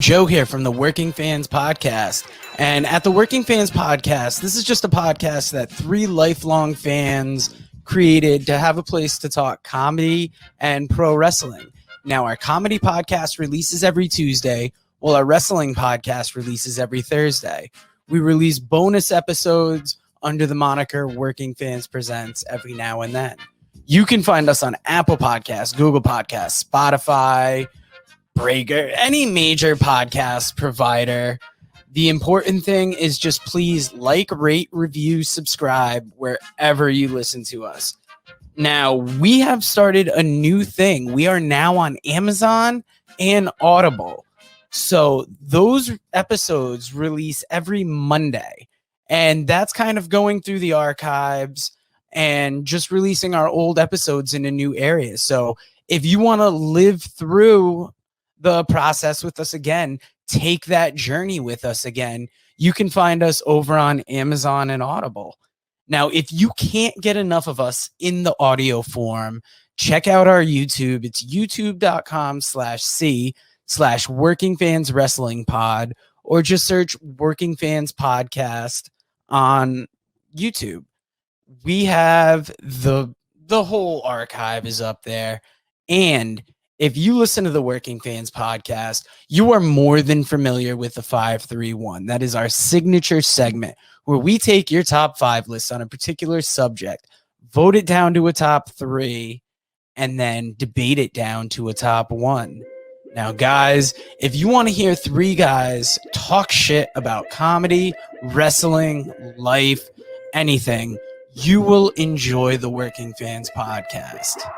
Joe here from the Working Fans Podcast. And at the Working Fans Podcast, this is just a podcast that three lifelong fans created to have a place to talk comedy and pro wrestling. Now, our comedy podcast releases every Tuesday, while our wrestling podcast releases every Thursday. We release bonus episodes under the moniker Working Fans Presents every now and then. You can find us on Apple Podcasts, Google Podcasts, Spotify, Breaker, any major podcast provider. The important thing is just please like, rate, review, subscribe wherever you listen to us. Now, we have started a new thing. We are now on Amazon and Audible. So those episodes release every Monday. And that's kind of going through the archives and just releasing our old episodes in a new area. So if you want to live through the process with us again, take that journey with us again, you can find us over on Amazon and Audible. Now, if you can't get enough of us in the audio form, check out our YouTube. It's youtube.com/C/Working Fans Wrestling Pod, or just search Working Fans Podcast on YouTube. We have the whole archive is up there. And if you listen to the Working Fans Podcast, you are more than familiar with the 531. That is our signature segment where we take your top 5 lists on a particular subject, vote it down to a top 3, and then debate it down to a top 1. Now, guys, if you want to hear 3 guys talk shit about comedy, wrestling, life, anything, you will enjoy the Working Fans Podcast.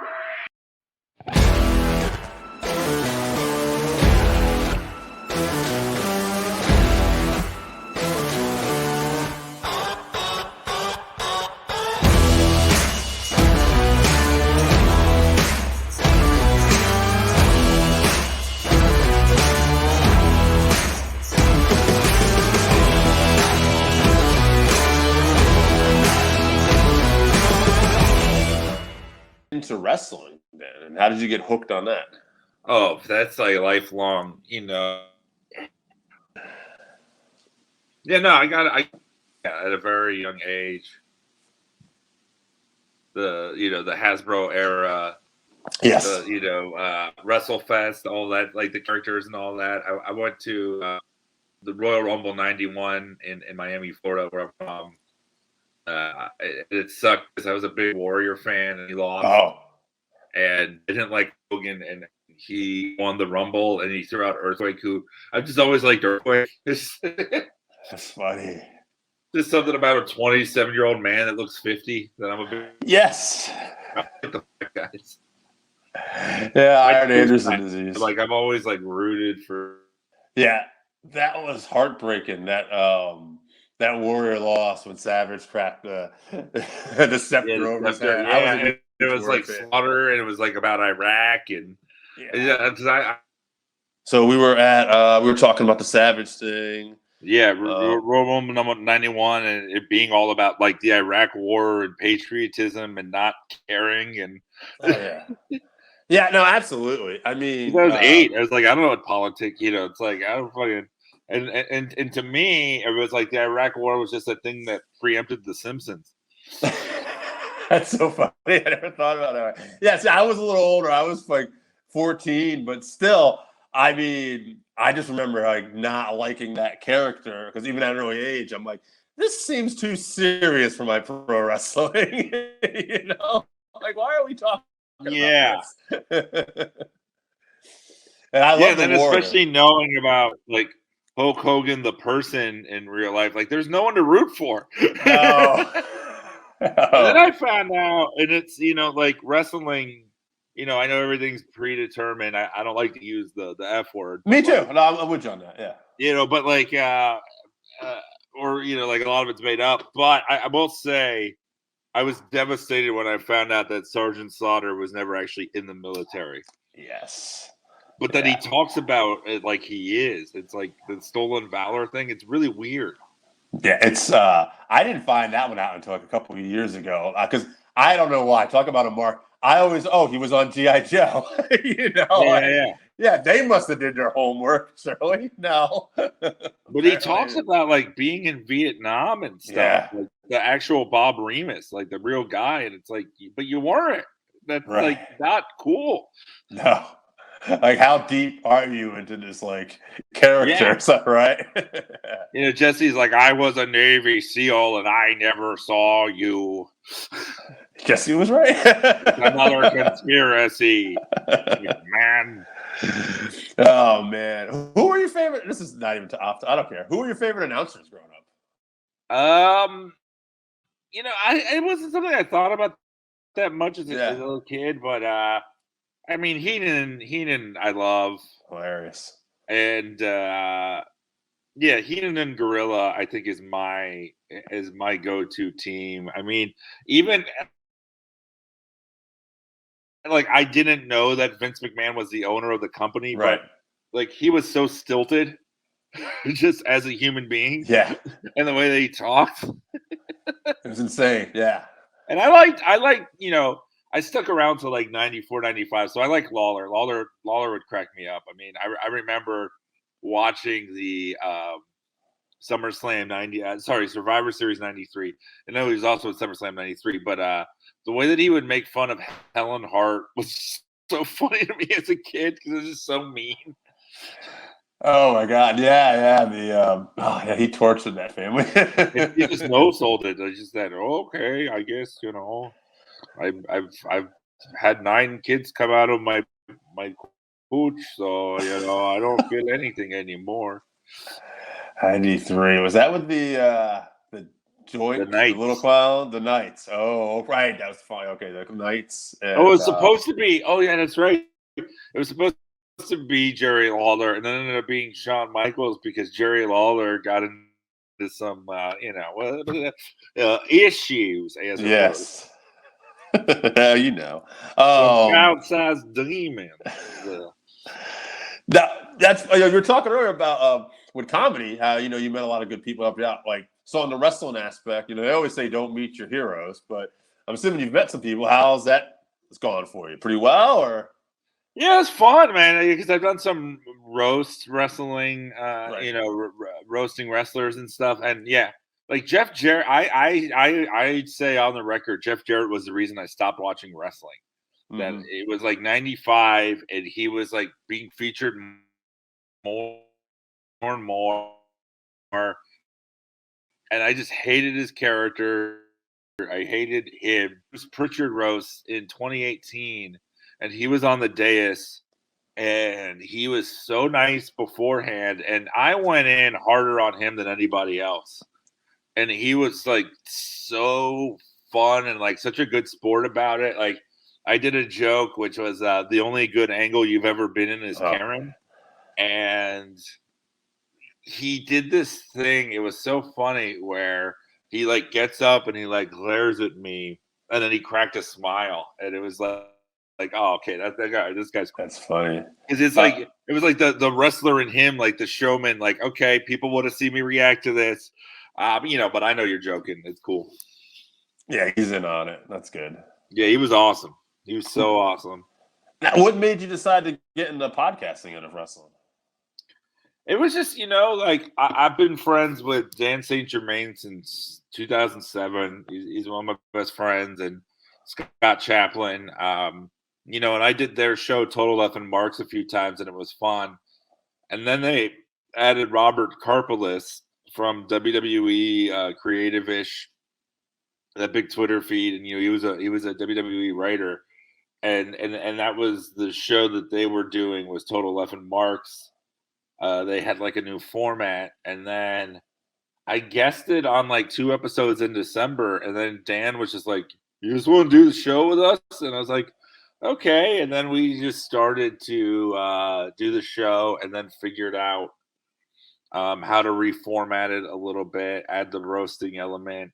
Into wrestling then, and how did you get hooked on that? Oh, that's like lifelong, Yeah, no, I at a very young age. The Hasbro era, Yes. WrestleFest, all that, like the characters and all that. I went to the Royal Rumble '91 in Miami, Florida, where I'm from. It sucked because I was a big Warrior fan and he lost. Oh. And I didn't like Hogan, and he won the Rumble and he threw out Earthquake, who I've just always liked Earthquake. That's funny. Just something about a 27-year-old man that looks 50 that I'm a big. Yes. I like the guys. Yeah, Iron Anderson disease. Like I've always rooted for. Yeah, that was heartbreaking. That Warrior loss when Savage cracked the scepter over his head. Yeah, it was like slaughter, and it was like about Iraq, and So we were talking about the Savage thing. Yeah, Royal Rumble number 91, and it being all about like the Iraq War and patriotism and not caring, and yeah, no, absolutely. I mean, 2008. I was like, I don't know what politics. It's like I don't fucking. And to me, it was like the Iraq War was just a thing that preempted The Simpsons. That's so funny. I never thought about it. Yeah, see, I was a little older. I was like 14, but still, I mean, I just remember like not liking that character because even at an early age, I'm like, this seems too serious for my pro wrestling. Like why are we talking about this? And I love then especially knowing about like Hulk Hogan, the person in real life, like there's no one to root for. No. And then I found out, and it's like wrestling. I know everything's predetermined. I don't like to use the F word. Me too. No, I'm with you on that. Yeah. But like, or like a lot of it's made up. But I will say, I was devastated when I found out that Sergeant Slaughter was never actually in the military. Yes. But then he talks about it like he is. It's like the stolen valor thing. It's really weird. Yeah, it's I didn't find that one out until like a couple of years ago because I don't know why. Talk about a mark. I always he was on G.I. Joe. Yeah, they must have did their homework, Shirley. No. But he talks about like being in Vietnam and stuff. Yeah. Like the actual Bob Remus, like the real guy, and it's like, but you weren't. That's Right. like not cool. No. Like, how deep are you into this like character? Yeah. Right? You know, Jesse's like, I was a Navy SEAL and I never saw you. Jesse was right. Another conspiracy, man. Oh man, who were your favorite? This is not even I don't care. Who were your favorite announcers growing up? You know, it wasn't something I thought about that much as a little kid, but I mean, Heenan, I love. Hilarious. And yeah, Heenan and Gorilla, I think is my go-to team. I mean, even like I didn't know that Vince McMahon was the owner of the company, Right. but like he was so stilted just as a human being. Yeah. And the way that he talked. It was insane. Yeah. And I liked, you know, I stuck around till like 94, 95. So I like Lawler. Lawler would crack me up. I mean, I remember watching the SummerSlam 90, Survivor Series 93. I know he was also at SummerSlam 93, but the way that he would make fun of Helen Hart was so funny to me as a kid because it was just so mean. Oh my God! Yeah. He tortured that family. He just no-sold it. I just said, okay, I guess, you know, I've had 9 kids come out of my pooch, so you know I don't feel anything anymore. 93. Was that with the joint, the Knights, the little clown, the Knights? Oh, right. That was fine. Okay, the Knights. And, it was supposed to be. Oh yeah, that's right. It was supposed to be Jerry Lawler, and then ended up being Shawn Michaels because Jerry Lawler got into some, issues. As yes. You know, outsized demon. That's you were talking earlier about with comedy, how you met a lot of good people up out. Like, so on the wrestling aspect, they always say don't meet your heroes, but I'm assuming you've met some people. How's that gone for you? Pretty well, or? Yeah, it's fun, man. Because I've done some roast wrestling, Right. Roasting wrestlers and stuff. And yeah, like Jeff Jarrett, I'd say on the record, Jeff Jarrett was the reason I stopped watching wrestling. That it was like 95, and he was like being featured more and more, and I just hated his character. I hated him. It was Pritchard roast in 2018, and he was on the dais, and he was so nice beforehand, and I went in harder on him than anybody else, and he was like so fun and like such a good sport about it. Like, I did a joke which was the only good angle you've ever been in is Karen, and he did this thing. It was so funny where he like gets up and he like glares at me, and then he cracked a smile, and it was like oh, okay, that guy, this guy's cool. That's funny. Because it's like it was like the wrestler in him, like the showman, like, okay, people want to see me react to this, but I know you're joking. It's cool. Yeah, he's in on it. That's good. Yeah, he was awesome. He was so awesome. Now, what made you decide to get into podcasting out of wrestling? It was just, like I've been friends with Dan St. Germain since 2007. He's one of my best friends, and Scott Chaplin. And I did their show Total F and Marks a few times, and it was fun. And then they added Robert Karpelis from WWE Creative-ish, that big Twitter feed, and he was a WWE writer, and that was the show that they were doing was Total F and Marks. They had like a new format, and then I guessed it on like 2 episodes in December, and then Dan was just like, "You just want to do the show with us?" And I was like, "Okay." And then we just started to do the show, and then figured out how to reformat it a little bit, add the roasting element.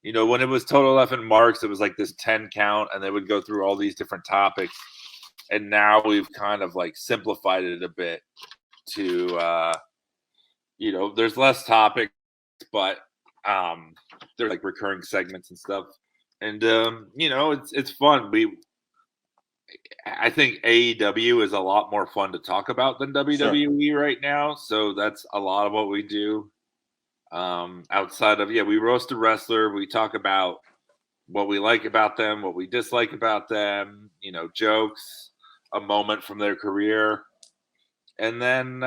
When it was Total F and Marks, it was like this 10 count, and they would go through all these different topics. And now we've kind of like simplified it a bit to, there's less topics, but there's like recurring segments and stuff. And, it's fun. I think AEW is a lot more fun to talk about than WWE right now. So that's a lot of what we do. Outside of, we roast a wrestler. We talk about what we like about them, what we dislike about them, jokes, a moment from their career. And then,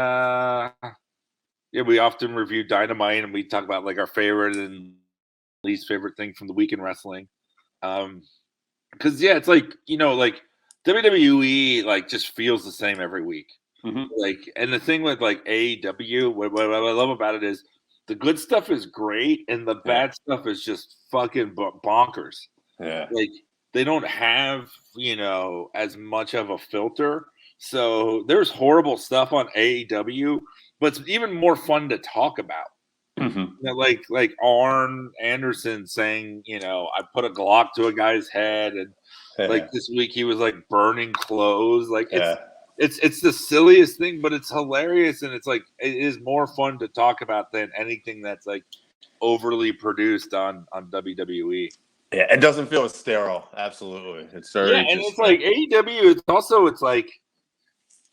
we often review Dynamite and we talk about like our favorite and least favorite thing from the week in wrestling. Because it's like, like WWE like just feels the same every week. Mm-hmm. Like, and the thing with like AEW, what I love about it is the good stuff is great and the bad stuff is just fucking bonkers. Yeah. Like they don't have, as much of a filter. So there's horrible stuff on AEW, but it's even more fun to talk about. Mm-hmm. Like Arn Anderson saying, I put a Glock to a guy's head, and like this week he was like burning clothes. Like it's the silliest thing, but it's hilarious, and it's like it is more fun to talk about than anything that's like overly produced on WWE. Yeah, it doesn't feel sterile. Absolutely, it's very. And it's like AEW. It's like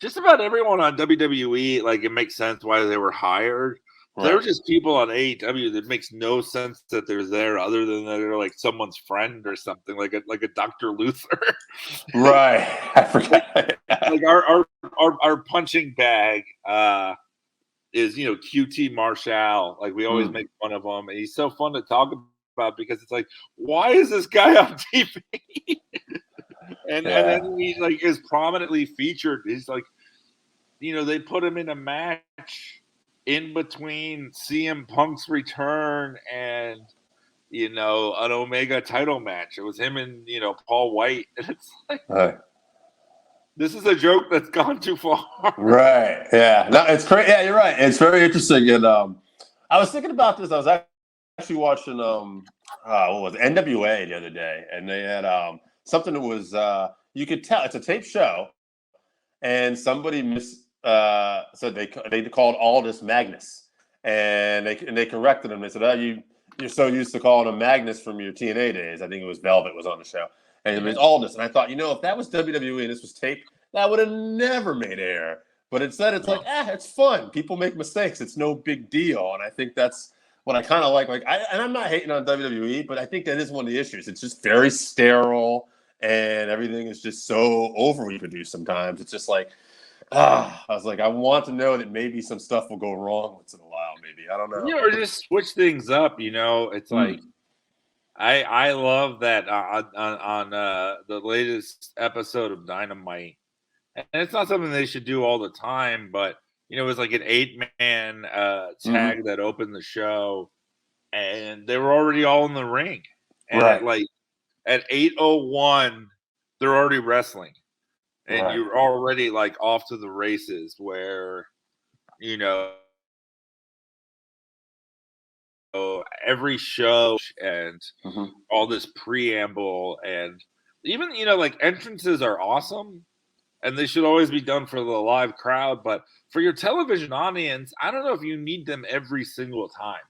just about everyone on WWE. Like it makes sense why they were hired. Right. There are just people on AEW that makes no sense that they're there, other than that they're like someone's friend or something, like a Dr. Luther. Right, I forgot. Like our punching bag is QT Marshall. Like we always make fun of him, and he's so fun to talk about because it's like, why is this guy on TV? and then he like is prominently featured. He's like, they put him in a match in between CM Punk's return and an Omega title match. It was him and Paul White, and it's like this is a joke that's gone too far. Right? Yeah. No, it's crazy. Yeah, you're right. It's very interesting. And I was thinking about this. I was actually watching what was it? NWA the other day, and they had something that was you could tell it's a tape show, and somebody said they called Aldis Magnus, and they corrected him. They said, you're so used to calling him Magnus from your TNA days. I think it was Velvet was on the show, and it was Aldis. And I thought, if that was WWE and this was tape, that would have never made air. But instead, it's like, it's fun. People make mistakes. It's no big deal. And I think that's what I kind of like. And I'm not hating on WWE, but I think that is one of the issues. It's just very sterile, and everything is just so overly produced sometimes. It's just like, I was like, I want to know that maybe some stuff will go wrong once in a while. Maybe I don't know. Or just switch things up. It's like I love that on the latest episode of Dynamite, and it's not something they should do all the time. But it was like an 8-man tag that opened the show, and they were already all in the ring, and at 8:01, they're already wrestling. And you're already like off to the races where, every show and all this preamble and even, like entrances are awesome and they should always be done for the live crowd. But for your television audience, I don't know if you need them every single time.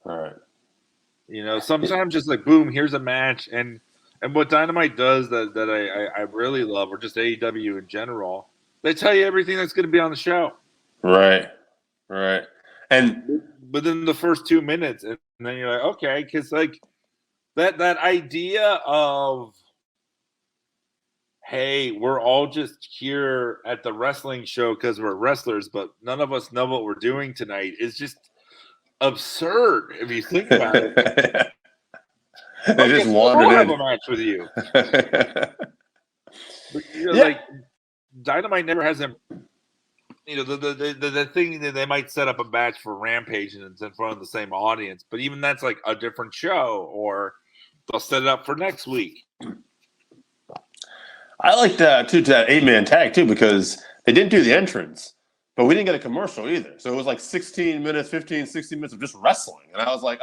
All right. Sometimes just like, boom, here's a match. And what Dynamite does that I really love, or just AEW in general, they tell you everything that's going to be on the show. Right. And within the first 2 minutes, and then you're like, okay, because like that idea of, hey, we're all just here at the wrestling show because we're wrestlers, but none of us know what we're doing tonight is just absurd if you think about it. They just wandered in. Have a match with you. Like Dynamite never has them. The thing that they might set up a match for Rampage and it's in front of the same audience, but even that's like a different show, or they'll set it up for next week. I like that 8-man tag too, because they didn't do the entrance, but we didn't get a commercial either. So it was like 16 minutes, 15, 16 minutes of just wrestling, and I was like,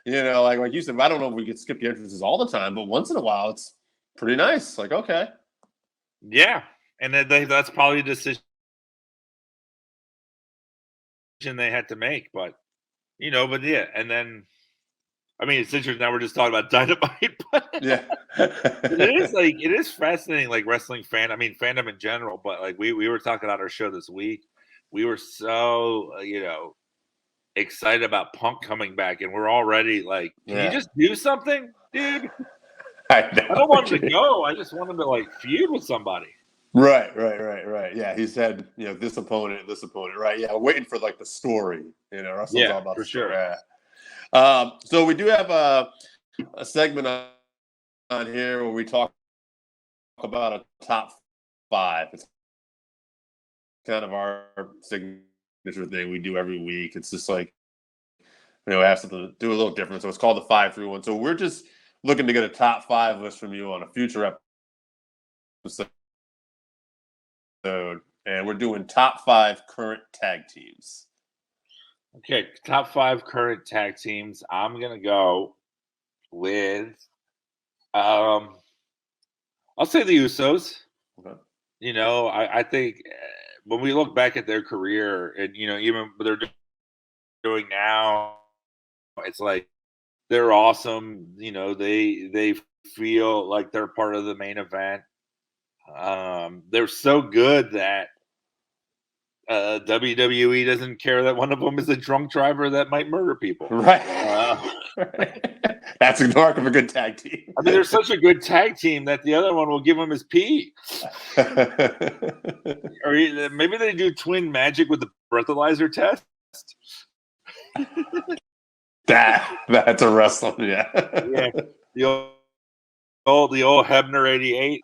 like you said, I don't know if we could skip the entrances all the time, but once in a while, it's pretty nice. Like, okay. Yeah. And that's probably a decision they had to make. But, And then I mean, it's interesting now we're just talking about Dynamite, but Yeah. it is fascinating, like wrestling fandom in general. But like we were talking about our show this week, we were so excited about Punk coming back, and we're already like, can you just do something, dude? I don't want him to go. I just want him to like feud with somebody. Right. Yeah, he's had this opponent, right? Yeah, waiting for like the story. Wrestling's all about for the story. sure. Yeah. So we do have a segment on here where we talk about a top 5. It's kind of our signature thing we do every week. It's just like we have something to do a little different. So it's called the 5-3-1. So we're just looking to get a top 5 list from you on a future episode. And we're doing top 5 current tag teams. Okay, top 5 current tag teams. I'm gonna go with I'll say the Usos. Okay. I think when we look back at their career and even what they're doing now, it's like they're awesome. They feel like they're part of the main event. They're so good that WWE doesn't care that one of them is a drunk driver that might murder people. Right. That's a mark of a good tag team. I mean, they're such a good tag team that the other one will give him his pee. Or maybe they do twin magic with the breathalyzer test. That's a wrestling, yeah. The old Hebner 88.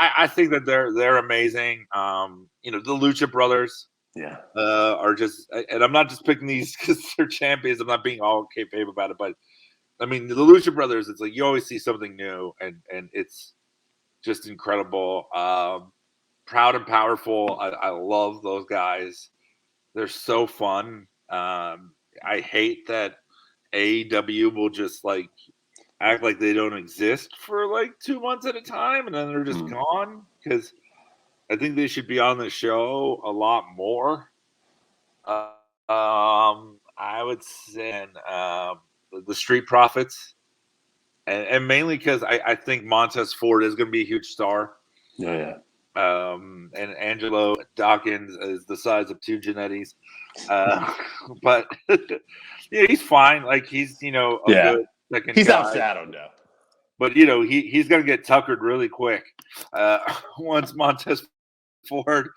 I think that they're amazing. The Lucha Brothers, are just, and I'm not just picking these because they're champions. I'm not being all kayfabe about it, but I mean the Lucha Brothers. It's like you always see something new, and it's just incredible. Proud and Powerful. I love those guys. They're so fun. I hate that AEW will just like act like they don't exist for like 2 months at a time and then they're just gone, because I think they should be on the show a lot more. I would say the Street Profits, and mainly because I think Montez Ford is going to be a huge star. Yeah. And Angelo Dawkins is the size of 2 Genettis. But he's fine. Like he's a good second he's guy. outshadowed though. But he's gonna get tuckered really quick. Once Montez Ford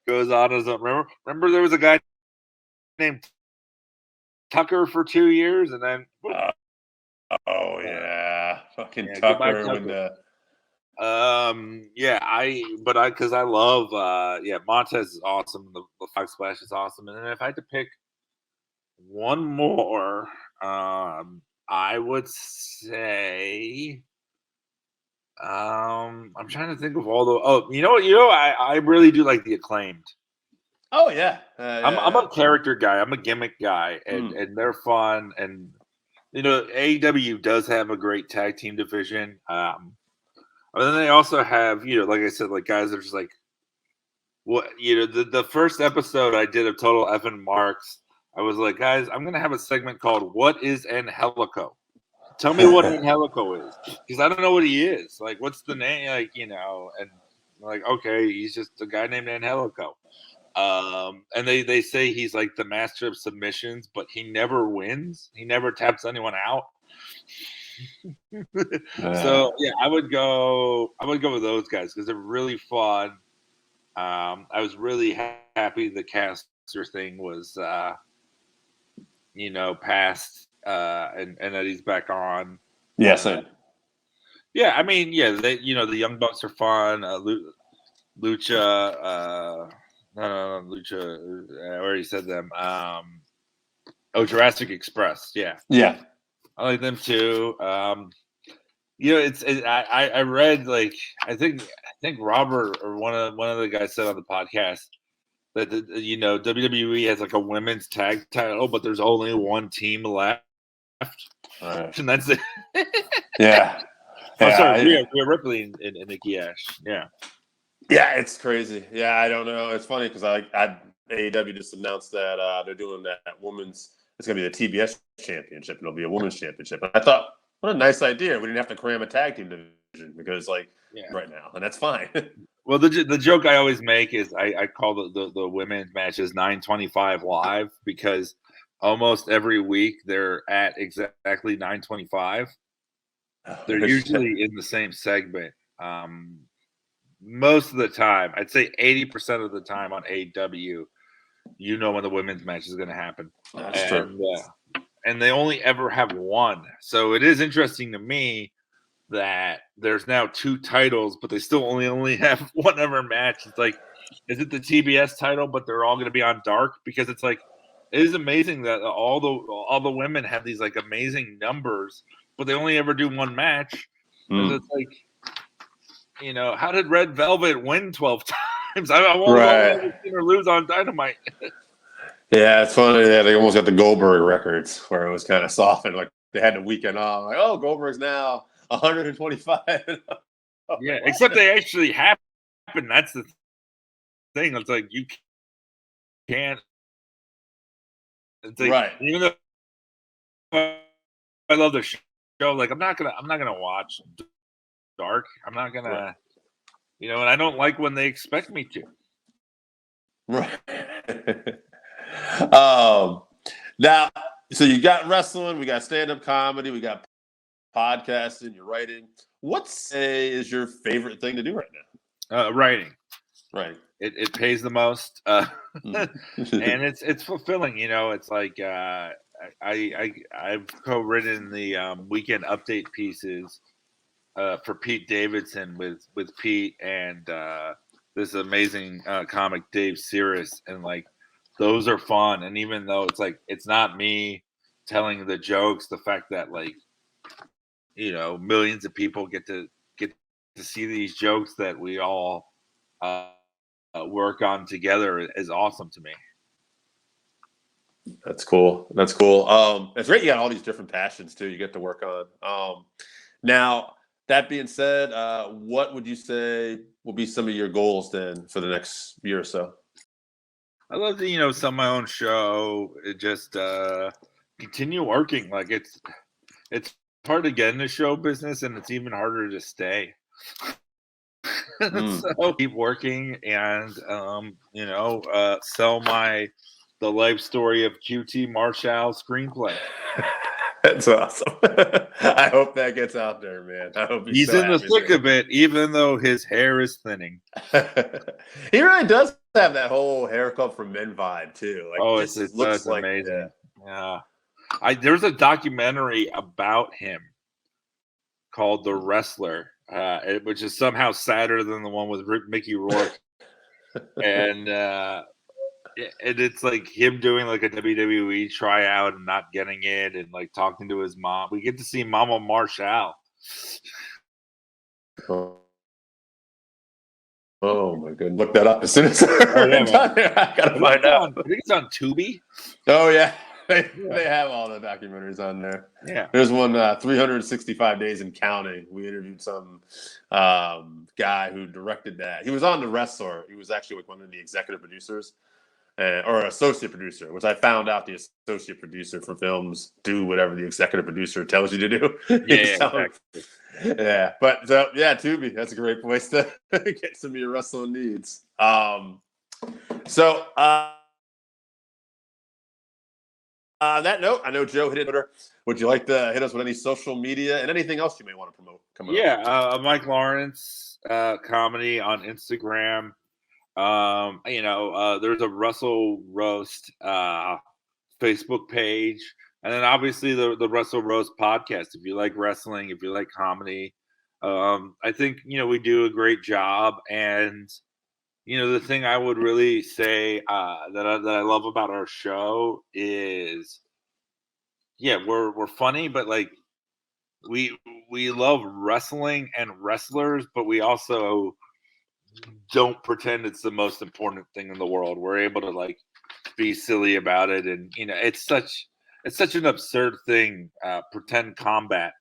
goes on as a remember there was a guy named Tucker for 2 years and then fucking Tucker when the because I love Montez is awesome. The Fox Splash is awesome. And then if I had to pick one more, I would say I'm trying to think of all the I really do like the Acclaimed. Oh yeah. I'm a character guy, I'm a gimmick guy, and they're fun, and AEW does have a great tag team division. And then they also have, like I said, like guys that are just like, what, the first episode I did of Total Effing Marks, I was like, guys, I'm going to have a segment called What is Angelico? Tell me what Angelico is. Because I don't know what he is. Like, what's the name? Like, and like, okay, he's just a guy named Angelico. And they say he's like the master of submissions, but he never wins. He never taps anyone out. So I would go with those guys because they're really fun. I was really happy the Caster thing was passed and that he's back on. Same. I mean, they the Young Bucks are fun. Lucha Lucha, I already said them. Jurassic Express, I like them too. I read, like, I think Robert or one of the guys said on the podcast that WWE has like a women's tag title, but there's only one team left, and that's it. Sorry, Rhea Ripley and Nikki Ash. It's crazy. I don't know. It's funny because AEW just announced that they're doing that women's it's going to be the TBS championship, and it'll be a women's championship. And I thought, what a nice idea. We didn't have to cram a tag team division because, like, right now, and that's fine. Well, the joke I always make is I call the women's matches 925 live because almost every week they're at exactly 925. They're usually in the same segment. Most of the time, I'd say 80% of the time on AEW, you know when the women's match is going to happen. That's true. And they only ever have one. So it is interesting to me that there's now 2 titles, but they still only have one other match. It's like, is it the TBS title, but they're all going to be on Dark? Because it's like, it is amazing that all the women have these like amazing numbers, but they only ever do one match. It's like, you know, how did Red Velvet win 12 times? I won't ever see her lose on Dynamite. Yeah, it's funny. Yeah, they almost got the Goldberg records where it was kind of softened. Like they had the weekend off. Like, oh, Goldberg's now 125. Yeah, except they actually happen. That's the thing. It's like you can't. It's like, even though I love the show, like I'm not gonna watch Dark. I'm not gonna, you know, and I don't like when they expect me to. Right. Now, so you got wrestling, we got stand-up comedy, we got podcasting, you're writing. What is your favorite thing to do right now? Writing. Right. It pays the most, and it's fulfilling. You know, it's like I've co-written the weekend update pieces for Pete Davidson with Pete and this amazing comic Dave Sears, and like those are fun. And even though it's like it's not me telling the jokes, the fact that like, you know, millions of people get to see these jokes that we all work on together is awesome to me. That's cool. It's great you got all these different passions too you get to work on. Now, that being said, what would you say will be some of your goals then for the next year or so? I love to, you know, sell my own show. It just continue working. Like it's hard to get in the show business, and it's even harder to stay. So keep working and you know, sell the life story of QT Marshall screenplay. That's awesome. I hope that gets out there, man. I hope he's in the thick of it, even though his hair is thinning. He really does have that whole haircut for men vibe too. Like, it looks like amazing. Yeah. There's a documentary about him called The Wrestler, which is somehow sadder than the one with Mickey Rourke. And it's like him doing like a WWE tryout and not getting it, and like talking to his mom. We get to see Mama Marshall. Oh my goodness! Look that up as soon as I gotta find out. I think it's on Tubi. Oh yeah, they have all the documentaries on there. Yeah, there's one 365 Days and Counting. We interviewed some guy who directed that. He was on The Wrestler. He was actually like one of the executive producers. Or associate producer, which I found out the associate producer for films do whatever the executive producer tells you to do. Exactly. Yeah, but Tubi, that's a great place to get some of your wrestling needs. On that note, I know Joe hit it. Would you like to hit us with any social media and anything else you may want to promote? Mike Lawrence comedy on Instagram. There's a Russell Roast Facebook page, and then obviously the Russell Roast podcast. If you like wrestling, if you like comedy, I think, you know, we do a great job. And, you know, the thing I would really say that I love about our show is, we're funny, but like we love wrestling and wrestlers, but we also don't pretend it's the most important thing in the world. We're able to like be silly about it, and you know, it's such an absurd thing. Pretend combat.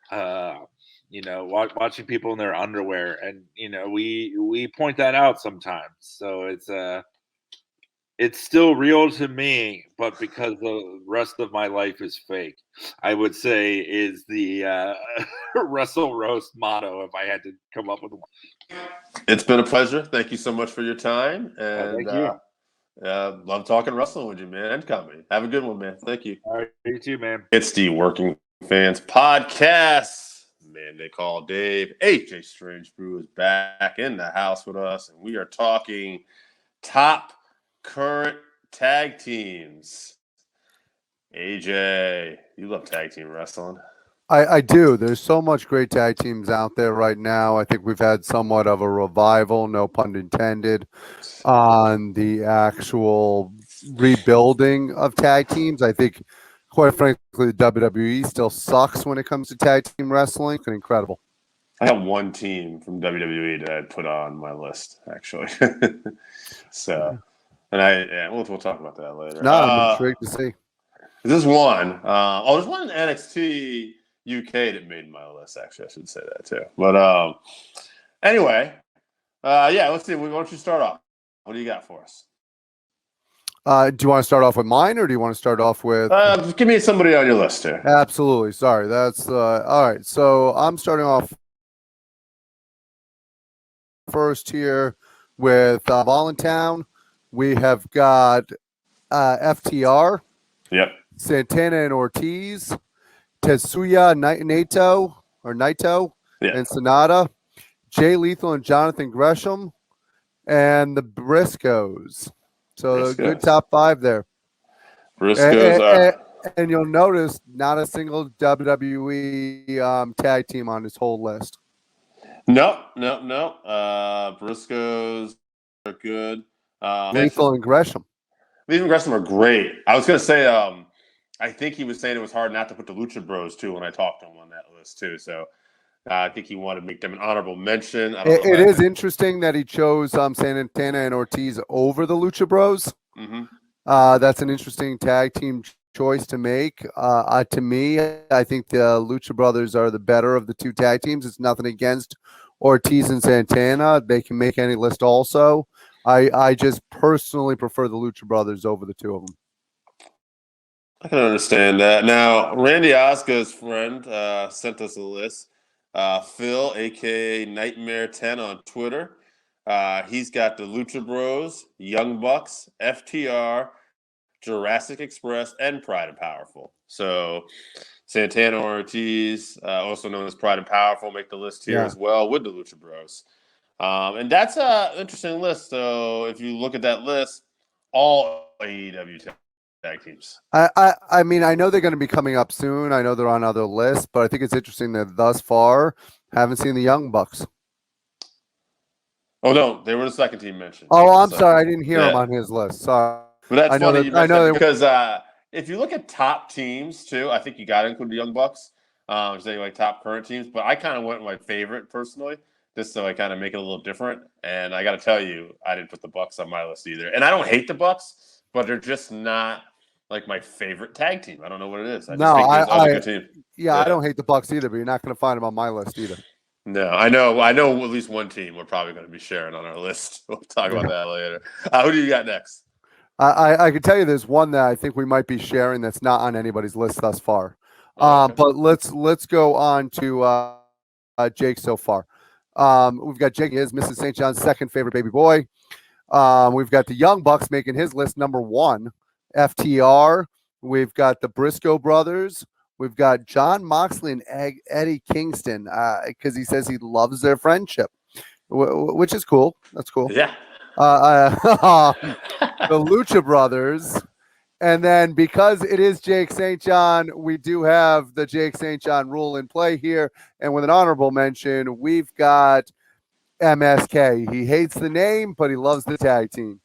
You know, watching people in their underwear, and you know, we point that out sometimes. So it's it's still real to me, but because the rest of my life is fake, I would say is the Wrestle Roast motto if I had to come up with one. It's been a pleasure. Thank you so much for your time. And Thank you. love talking wrestling with you, man, and comedy. Have a good one, man. Thank you. All right, you too, man. It's the Working Fans Podcast. Man, they call Dave. AJ Strange Brew is back in the house with us, and we are talking top current tag teams. AJ, you love tag team wrestling. I do. There's so much great tag teams out there right now. I think we've had somewhat of a revival, no pun intended, on the actual rebuilding of tag teams. I think, quite frankly, the WWE still sucks when it comes to tag team wrestling. It's incredible. I have one team from WWE that I'd put on my list, actually. So, and we'll talk about that later. No, I'm intrigued to see. There's one. There's one in NXT UK that made my list. Actually, I should say that too. But anyway, let's see. Why don't you start off? What do you got for us? Do you want to start off with mine, or do you want to start off with? Just give me somebody on your list here. Absolutely. Sorry. That's all right. So I'm starting off first here with Voluntown. We have got FTR. Yep. Santana and Ortiz, Tetsuya Naito, and Sonata, Jay Lethal and Jonathan Gresham, and the Briscoes. So good top five there. Briscoes and you'll notice not a single WWE tag team on this whole list. No. Briscoes are good. Lethal and Gresham. Lethal and Gresham are great. I was going to say, I think he was saying it was hard not to put the Lucha Bros too when I talked to him on that list too. So I think he wanted to make them an honorable mention. It is interesting that he chose Santana and Ortiz over the Lucha Bros. Mm-hmm. That's an interesting tag team choice to make. To me, I think the Lucha Brothers are the better of the two tag teams. It's nothing against Ortiz and Santana. They can make any list also. I just personally prefer the Lucha Brothers over the two of them. I can understand that. Now, Randy Oscar's friend sent us a list. Phil, a.k.a. Nightmare 10 on Twitter. He's got the Lucha Bros, Young Bucks, FTR, Jurassic Express, and Pride and Powerful. So Santana Ortiz, also known as Pride and Powerful, make the list here as well with the Lucha Bros. And that's an interesting list. So if you look at that list, all AEW tag teams. I mean, I know they're going to be coming up soon. I know they're on other lists, but I think it's interesting that thus far haven't seen the Young Bucks. Oh no, they were the second team mentioned. Oh, I'm sorry, I didn't hear them on his list. Sorry, but that's funny. You mentioned that because if you look at top teams too, I think you got to include the Young Bucks. Saying like top current teams, but I kind of went with my favorite personally, just so I kind of make it a little different. And I got to tell you, I didn't put the Bucks on my list either. And I don't hate the Bucks, but they're just not like my favorite tag team. I don't know what it is. I just think there's other good team. Yeah, I don't hate the Bucks either, but you're not going to find them on my list either. No, I know at least one team we're probably going to be sharing on our list. We'll talk about that later. Who do you got next? I can tell you there's one that I think we might be sharing that's not on anybody's list thus far. Okay. But let's go on to Jake so far. We've got Jake is Mrs. St. John's second favorite baby boy. We've got the Young Bucks making his list number one. FTR. We've got the Briscoe brothers. We've got John Moxley and Eddie Kingston because he says he loves their friendship, which is cool. That's cool. Yeah. The Lucha Brothers. And then because it is Jake St. John, we do have the Jake St. John rule in play here. And with an honorable mention, we've got MSK. He hates the name, but he loves the tag team.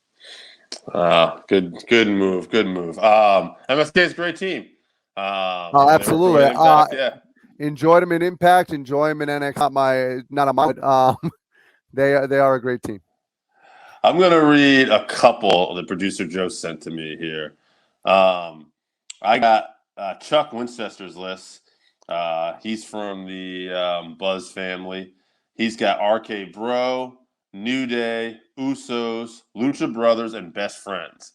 Good move. MSK is a great team. Absolutely. Enjoyed them in Impact. Enjoy them in NXT. Not on my. They are a great team. I'm gonna read a couple that producer Joe sent to me here. I got Chuck Winchester's list. He's from the Buzz family. He's got RK Bro, New Day, Usos, Lucha Brothers, and Best Friends.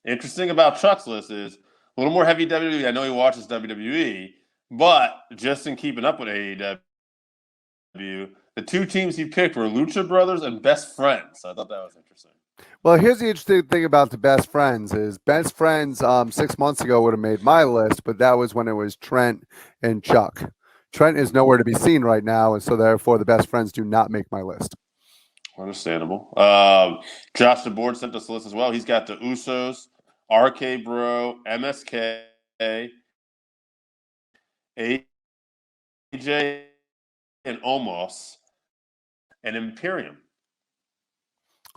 Interesting about Chuck's list is a little more heavy WWE. I know he watches WWE, but just in keeping up with AEW, the two teams he picked were Lucha Brothers and Best Friends. So I thought that was interesting. Well, here's the interesting thing about the Best Friends is Best Friends 6 months ago would have made my list, but that was when it was Trent and Chuck. Trent is nowhere to be seen right now, and so therefore the Best Friends do not make my list. Understandable. Josh DeBoard sent us a list as well. He's got the Usos, RK Bro, MSK, AJ, and Omos, and Imperium.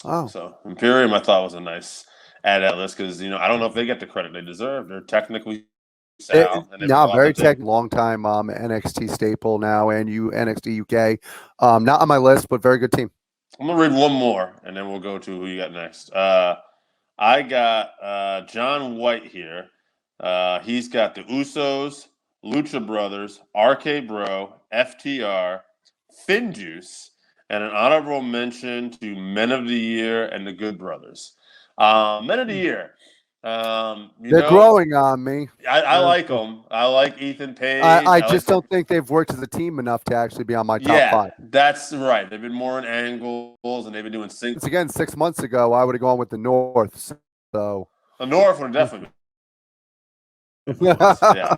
Oh, So Imperium, I thought was a nice add to that list because I don't know if they get the credit they deserve. They're technically sound. very long time NXT staple now, and NXT UK. Not on my list, but very good team. I'm gonna read one more, and then we'll go to who you got next. I got John White here. He's got the Usos, Lucha Brothers, RK Bro, FTR, Finjuice, and an honorable mention to Men of the Year and the Good Brothers. Men of the Year. They're growing on me. I like them. I like Ethan Page. I just don't think they've worked as a team enough to actually be on my top 5. That's right. They've been more in angles, and they've been doing singles. It's again 6 months ago. I would have gone with the North. So the North would have definitely. Yeah,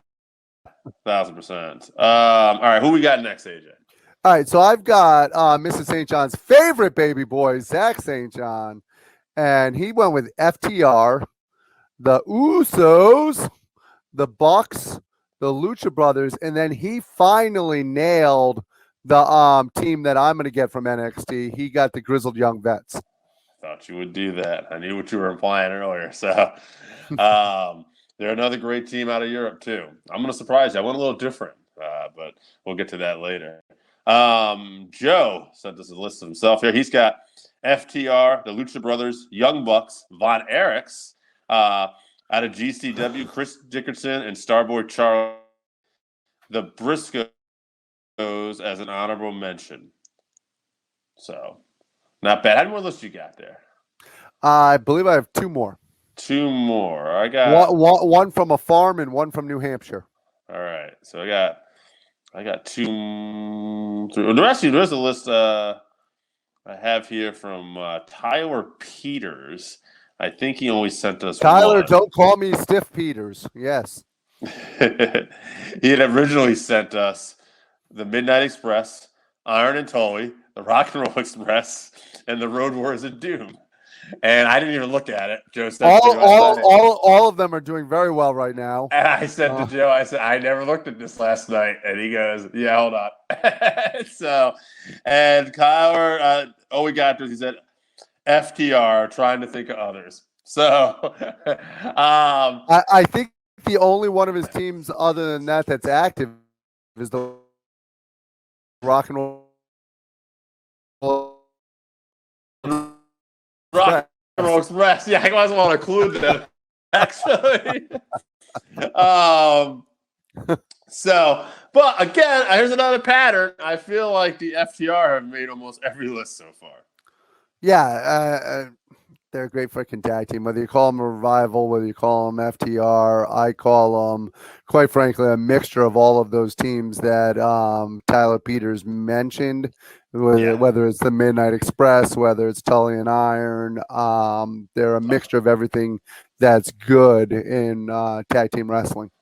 1,000%. All right, who we got next, AJ? All right, so I've got Mr. St. John's favorite baby boy, Zach St. John, and he went with FTR, the Usos, the Bucks, the Lucha Brothers, and then he finally nailed the team that I'm going to get from NXT. He got the Grizzled Young Vets. Thought you would do that. I knew what you were implying earlier. So they're another great team out of Europe too. I'm going to surprise you. I went a little different, but we'll get to that later. Joe sent us a list of himself here. He's got FTR, the Lucha Brothers, Young Bucks, Von Erichs, out of GCW, Chris Dickerson, and Starboy Charles. The Briscoes as an honorable mention. So, not bad. How many more lists you got there? I believe I have 2 more. 2 more. I got one from a farm and one from New Hampshire. All right. So I got 2. The rest of the list I have here from Tyler Peters. I think he only sent us Tyler, one. don't call me Stiff Peters. Yes. He had originally sent us the Midnight Express, Iron and Tully, the Rock and Roll Express, and the Road Warriors of Doom. And I didn't even look at it. Joe said all of them are doing very well right now. And I said to Joe, I said, I never looked at this last night. And he goes, yeah, hold on. So, and Kyle, all we got to, he said, FTR, trying to think of others. So, I think the only one of his teams other than that that's active is the Rock and Roll Express. Yeah, I might as well include them, actually. So, but again, here's another pattern. I feel like the FTR have made almost every list so far. Yeah, they're a great freaking tag team. Whether you call them a revival, whether you call them FTR, I call them, quite frankly, a mixture of all of those teams that Tyler Peters mentioned. Whether it's the Midnight Express, whether it's Tully and Iron, they're a mixture of everything that's good in tag team wrestling.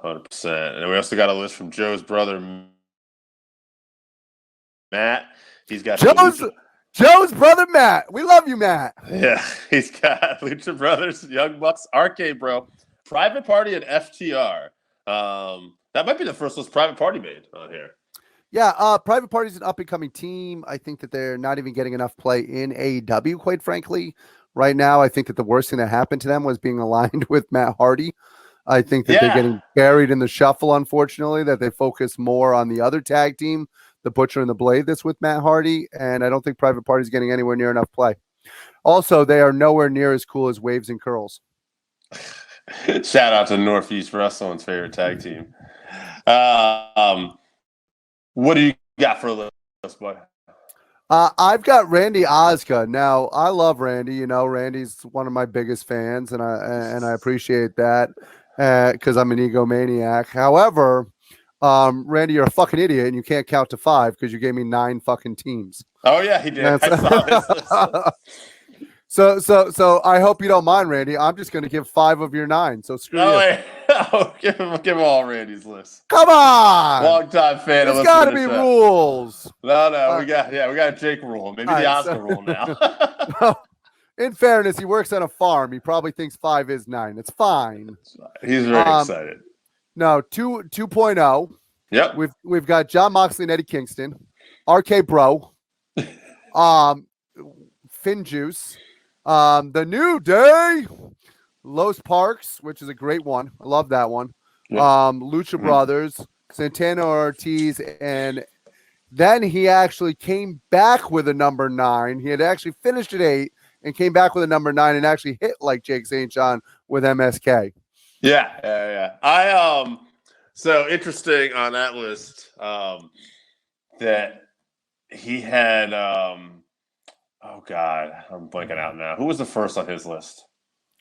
100%. And we also got a list from Joe's brother, Matt. He's got Joe's brother, Matt. We love you, Matt. Yeah, he's got Lucha Brothers, Young Bucks, RK Bro, Private Party, and FTR. That might be the first list Private Party made on here. Yeah, Private Party is an up-and-coming team. I think that they're not even getting enough play in AEW, quite frankly. Right now, I think that the worst thing that happened to them was being aligned with Matt Hardy. I think that they're getting buried in the shuffle, unfortunately, that they focus more on the other tag team, the Butcher and the Blade, that's with Matt Hardy, and I don't think Private Party is getting anywhere near enough play. Also, they are nowhere near as cool as Waves and Curls. Shout out to Northeast Wrestling's favorite tag team. What do you got for a list, bud? I've got Randy Osgood. Now, I love Randy. You know, Randy's one of my biggest fans, and I appreciate that because I'm an egomaniac. However, Randy, you're a fucking idiot, and you can't count to 5 because you gave me 9 fucking teams. Oh yeah, he did. I saw this. So I hope you don't mind, Randy. I'm just going to give 5 of your 9. So screw No you. way. Oh, give him all Randy's list. Come on. Long time fan. There's got to be rules. No, we got a Jake rule. Maybe the Oscar rule now. In fairness, he works on a farm. He probably thinks 5 is 9. It's fine. He's very excited. No, 2.0. Yep. We've got John Moxley and Eddie Kingston, RK Bro, Finn Juice, The New Day, Los Parks, which is a great one. I love that one. Yep. Lucha Brothers, Santana Ortiz, and then he actually came back with a number 9. He had actually finished at 8 and came back with a number 9 and actually hit like Jake St. John with MSK. Yeah. So interesting on that list that he had. Oh God, I'm blanking out now. Who was the first on his list?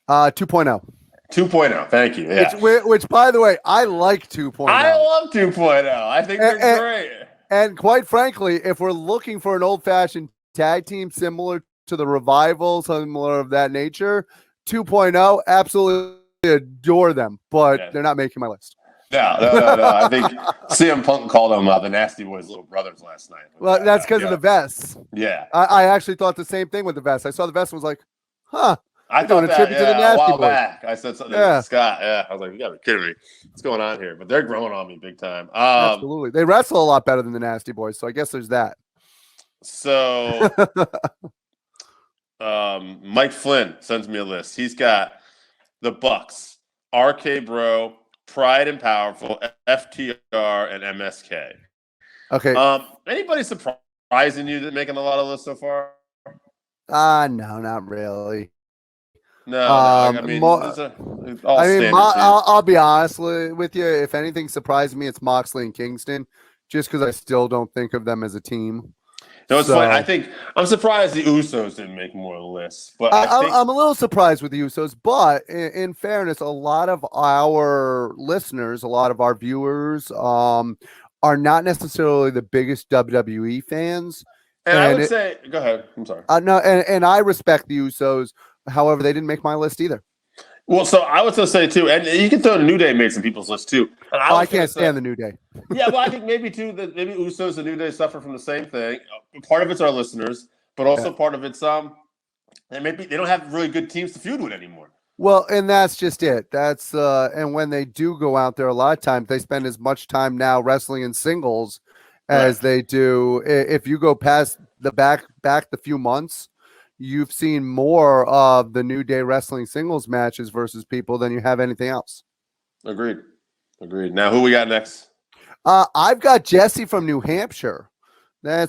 2.0. 2.0. Thank you. Yeah. Which, by the way, I like 2.0. I love 2.0. I think they're great. And quite frankly, if we're looking for an old-fashioned tag team similar to the Revival, similar of that nature, 2.0, absolutely adore them, but they're not making my list. No. I think CM Punk called them the Nasty Boys' little brothers last night. Well, that's because of the vests. Yeah. I actually thought the same thing with the vest. I saw the vest and was like, huh. I thought a tribute to the Nasty a while Boys. back. I said something to Scott. Yeah. I was like, you got to be kidding me. What's going on here? But they're growing on me big time. Absolutely. They wrestle a lot better than the Nasty Boys, so I guess there's that. So Mike Flynn sends me a list. He's got the Bucks, RK Bro, Pride and Powerful, FTR, and MSK. Okay. Anybody surprising you that making a lot of lists so far? No, not really. No, I mean, I'll be honest with you. If anything surprised me, it's Moxley and Kingston, just because I still don't think of them as a team. No, it's funny. I think I'm surprised the Usos didn't make more lists, but I'm a little surprised with the Usos. But in fairness, a lot of our listeners, a lot of our viewers, are not necessarily the biggest WWE fans. And I would say, go ahead. I'm sorry. No, and I respect the Usos. However, they didn't make my list either. Well, so I would say too, and you can throw the New Day made some people's list too. I can't stand the New Day. Yeah, well, I think maybe too that maybe Usos and New Day suffer from the same thing. Part of it's our listeners, but also part of it's and maybe they don't have really good teams to feud with anymore. Well, and that's just it. That's and when they do go out there, a lot of times they spend as much time now wrestling in singles as they do. If you go past the back the few months, you've seen more of the New Day wrestling singles matches versus people than you have anything else. Agreed. Now, who we got next? I've got Jesse from New Hampshire.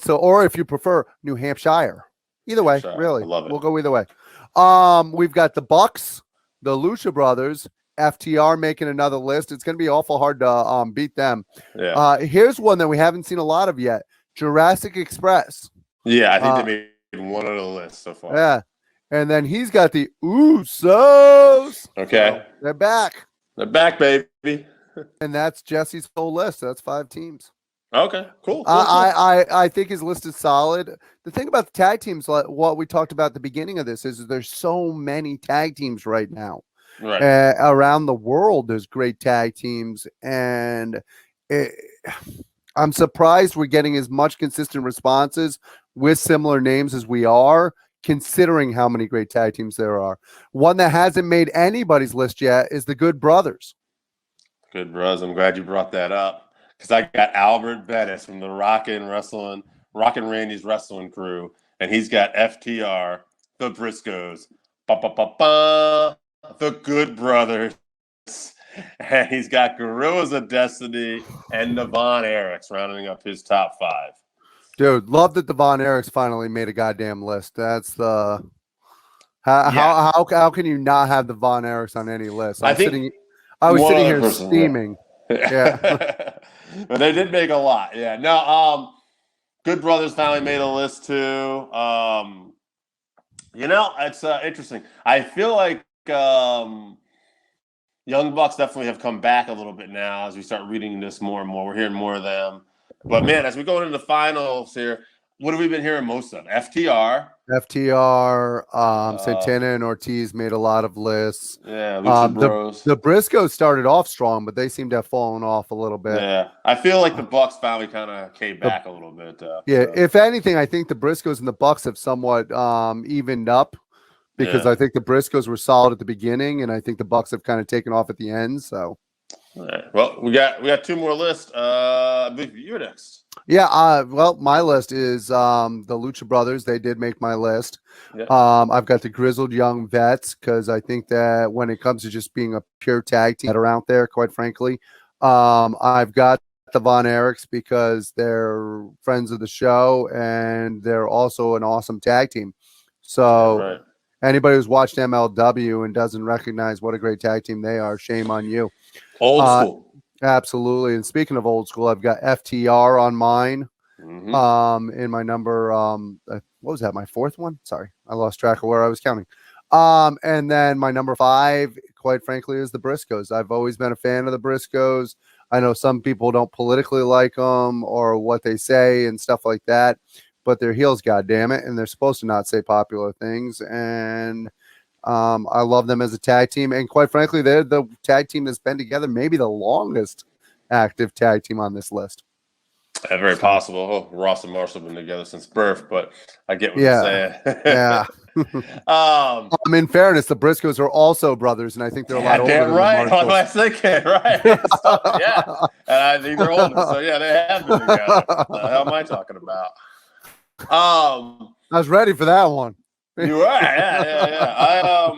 Or if you prefer, New Hampshire. Either way, really. I love it. We'll go either way. We've got the Bucks, the Lucha Brothers, FTR making another list. It's going to be awful hard to beat them. Yeah. Here's one that we haven't seen a lot of yet. Jurassic Express. Yeah, I think they made one of the lists so far. Yeah. And then he's got the Usos. Okay. So they're back. They're back, baby. And that's Jesse's full list. That's 5 teams. Okay, cool. I think his list is solid. The thing about the tag teams, like what we talked about at the beginning of this, is there's so many tag teams right now. Right. Around the world, there's great tag teams. And I'm surprised we're getting as much consistent responses with similar names as we are, considering how many great tag teams there are. One that hasn't made anybody's list yet is the Good Brothers. Good Bros. I'm glad you brought that up because I got Albert Bettis from the Rockin' Randy's Wrestling Crew, and he's got FTR, the Briscoes, the Good Brothers, and he's got Gorillas of Destiny and the Von Erichs rounding up his top 5. Dude, love that the Von Erichs finally made a goddamn list. That's the how can you not have the Von Erichs on any list? I was sitting here steaming. Yeah. But they did make a lot. Yeah. No, Good Brothers finally made a list too. It's interesting. I feel like Young Bucks definitely have come back a little bit now as we start reading this more and more. We're hearing more of them. But man, as we go into the finals here, what have we been hearing most of? FTR. Santana and Ortiz made a lot of lists. Yeah, Lucha Bros. The Briscoes started off strong, but they seem to have fallen off a little bit. Yeah, I feel like the Bucks finally kind of came back a little bit. If anything, I think the Briscoes and the Bucks have somewhat evened up because I think the Briscoes were solid at the beginning, and I think the Bucks have kind of taken off at the end. So, all right. Well, we got two more lists. I believe you're next. Yeah, my list is the Lucha Brothers. They did make my list. Yeah. I've got the Grizzled Young Vets because I think that when it comes to just being a pure tag team that are out there, quite frankly, I've got the Von Erichs because they're friends of the show and they're also an awesome tag team. So anybody who's watched MLW and doesn't recognize what a great tag team they are, shame on you. Old school. Absolutely. And speaking of old school, I've got FTR on mine. Mm-hmm. In my number, what was that? My fourth one? Sorry, I lost track of where I was counting. And then my number 5, quite frankly, is the Briscoes. I've always been a fan of the Briscoes. I know some people don't politically like them or what they say and stuff like that, but they're heels, goddammit, and they're supposed to not say popular things. And I love them as a tag team, and quite frankly, they're the tag team that's been together, maybe the longest active tag team on this list. Very possible. Ross and Marshall have been together since birth, but I get what you're saying. Yeah. In fairness, the Briscoes are also brothers, and I think they're a lot older. Damn right. What was I thinking? Right. So, yeah. And I think they're older. So yeah, they have been together. What the hell am I talking about? I was ready for that one. You are, yeah.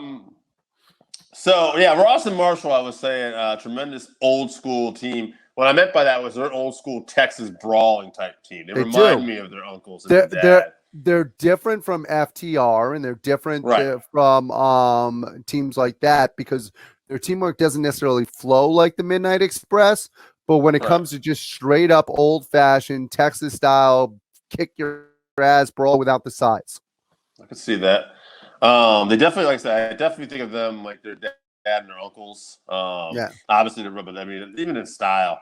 So Ross and Marshall, I was saying, tremendous old school team. What I meant by that was they're an old school Texas brawling type team. They remind me of their uncles and dad. They're different from FTR, and they're different from teams like that because their teamwork doesn't necessarily flow like the Midnight Express. But when it comes to just straight up old fashioned Texas style, kick your ass brawl without the sides. I can see that. They definitely, like I said, I definitely think of them like their dad and their uncles. Obviously, they're but I mean, even in style.